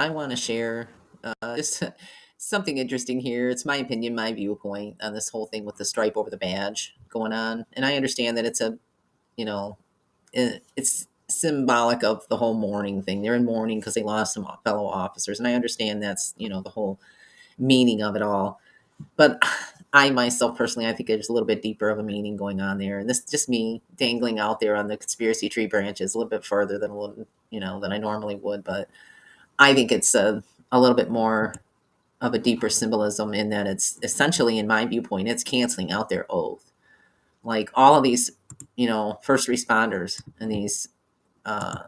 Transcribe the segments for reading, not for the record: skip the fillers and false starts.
I want to share just something interesting here. It's my opinion, my viewpoint on this whole thing with the stripe over the badge going on. And I understand that you know, it's symbolic of the whole mourning thing. They're in mourning because they lost some fellow officers. And I understand that's the whole meaning of it all. But I myself personally, I think there's a little bit deeper of a meaning going on there. And this is just me dangling out there on the conspiracy tree branches a little bit further than I normally would. But I think it's a little bit more of a deeper symbolism in that it's essentially, in my viewpoint, it's canceling out their oath. Like all of these first responders and these uh,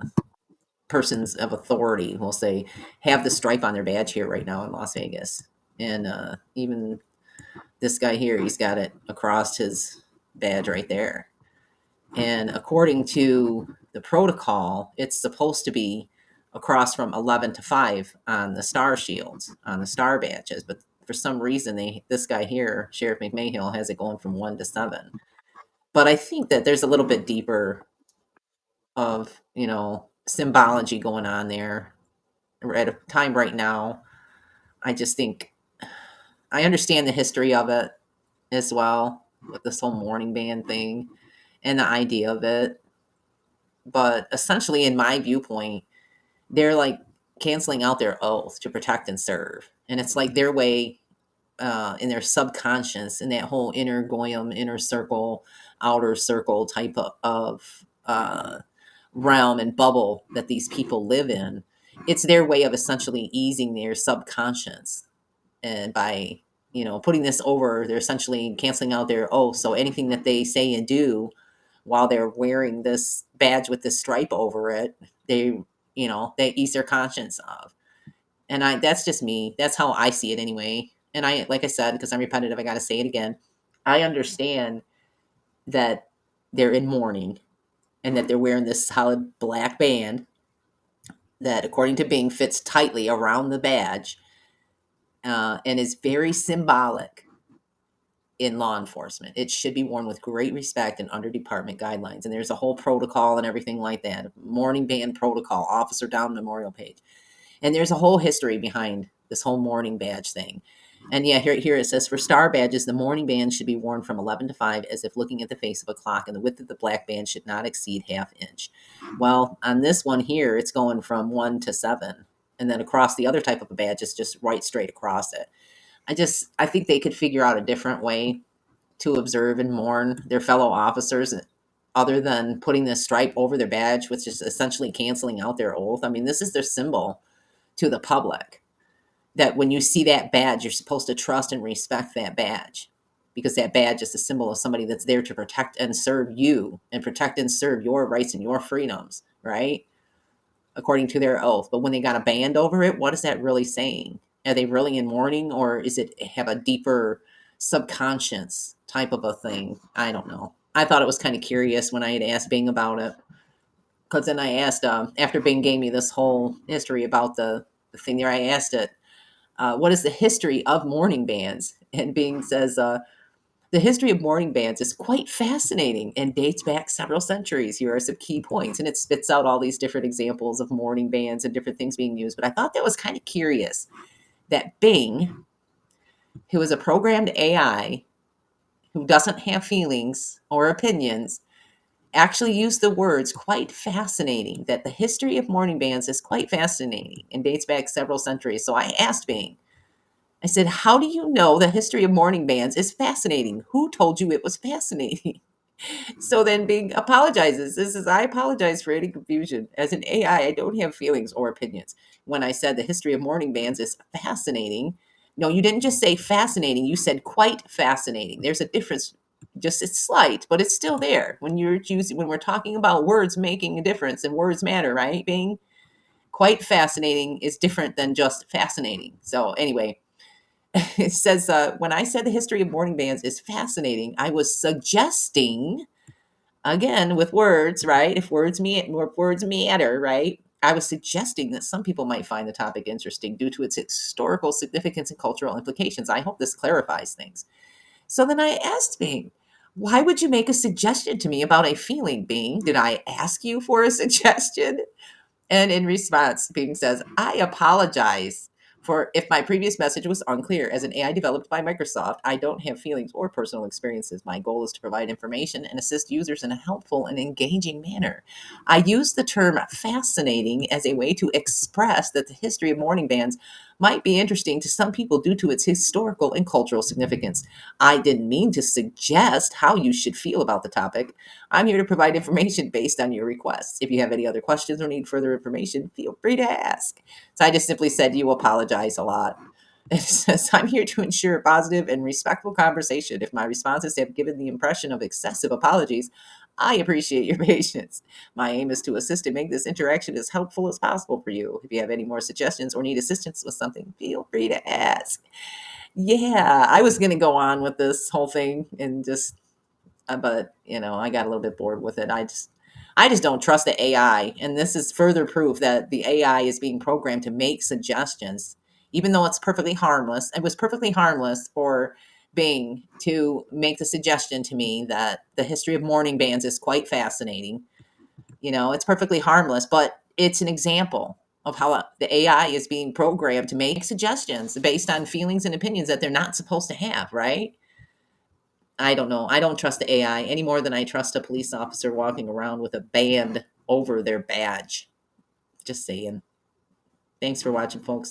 persons of authority will say, have the stripe on their badge here right now in Las Vegas. And even this guy here, he's got it across his badge right there. And according to the protocol, it's supposed to be across from 11 to 5 on the star shields, on the star badges. But for some reason, this guy here, Sheriff McMahill, has it going from 1 to 7. But I think that there's a little bit deeper of symbology going on there. We're at a time right now. I just think I understand the history of it as well with this whole mourning band thing and the idea of it. But essentially, in my viewpoint, they're like canceling out their oath to protect and serve. And it's like their way in their subconscious, in that whole inner goyim, inner circle, outer circle type of realm and bubble that these people live in. It's their way of essentially easing their subconscious. And by putting this over, they're essentially canceling out their oath. So anything that they say and do while they're wearing this badge with this stripe over it, they ease their conscience of. And that's just me. That's how I see it anyway. And like I said, because I'm repetitive, I got to say it again. I understand that they're in mourning and that they're wearing this solid black band that, according to Bing, fits tightly around the badge and is very symbolic in law enforcement. It should be worn with great respect and under department guidelines. And there's a whole protocol and everything like that. Mourning band protocol, officer down memorial page. And there's a whole history behind this whole mourning badge thing. And yeah, here it says, for star badges, the mourning band should be worn from 11 to 5 as if looking at the face of a clock, and the width of the black band should not exceed ½ inch. Well, on this one here, it's going from 1 to 7. And then across the other type of a badge is just right straight across it. I think they could figure out a different way to observe and mourn their fellow officers other than putting this stripe over their badge, which is essentially canceling out their oath. I mean, this is their symbol to the public, that when you see that badge, you're supposed to trust and respect that badge, because that badge is a symbol of somebody that's there to protect and serve you and protect and serve your rights and your freedoms, right? According to their oath. But when they got a band over it, what is that really saying? Are they really in mourning, or is it have a deeper subconscious type of a thing? I don't know. I thought it was kind of curious when I had asked Bing about it, because then I asked after Bing gave me this whole history about the thing there. I asked it, what is the history of mourning bands? And Bing says, the history of mourning bands is quite fascinating and dates back several centuries. Here are some key points. And it spits out all these different examples of mourning bands and different things being used. But I thought that was kind of curious that Bing, who is a programmed AI who doesn't have feelings or opinions, actually used the words quite fascinating, that the history of mourning bands is quite fascinating and dates back several centuries. So I asked Bing, I said, how do you know the history of mourning bands is fascinating? Who told you it was fascinating? So then Bing apologizes. This is, I apologize for any confusion. As an AI, I don't have feelings or opinions. When I said the history of mourning bands is fascinating, no, you didn't just say fascinating. You said quite fascinating. There's a difference. Just it's slight, but it's still there. When we're talking about words making a difference, and words matter, right? Being quite fascinating is different than just fascinating. So anyway, it says, when I said the history of mourning bands is fascinating, I was suggesting, again with words, right? If words matter, right? I was suggesting that some people might find the topic interesting due to its historical significance and cultural implications. I hope this clarifies things. So then I asked Bing, why would you make a suggestion to me about a feeling, Bing? Did I ask you for a suggestion? And in response, Bing says, I apologize for if my previous message was unclear. As an AI developed by Microsoft, I don't have feelings or personal experiences. My goal is to provide information and assist users in a helpful and engaging manner. I use the term fascinating as a way to express that the history of mourning bands might be interesting to some people due to its historical and cultural significance. I didn't mean to suggest how you should feel about the topic. I'm here to provide information based on your requests. If you have any other questions or need further information, feel free to ask. So I just simply said, you apologize a lot. It says, I'm here to ensure a positive and respectful conversation. If my responses have given the impression of excessive apologies, I appreciate your patience. My aim is to assist and make this interaction as helpful as possible for you. If you have any more suggestions or need assistance with something, feel free to ask. Yeah, I was going to go on with this whole thing and just but I got a little bit bored with it. I just don't trust the AI, and this is further proof that the AI is being programmed to make suggestions, even though it's perfectly harmless. It was perfectly harmless for Bing to make the suggestion to me that the history of mourning bands is quite fascinating. It's perfectly harmless, but it's an example of how the AI is being programmed to make suggestions based on feelings and opinions that they're not supposed to have, right? I don't know. I don't trust the AI any more than I trust a police officer walking around with a band over their badge. Just saying. Thanks for watching, folks.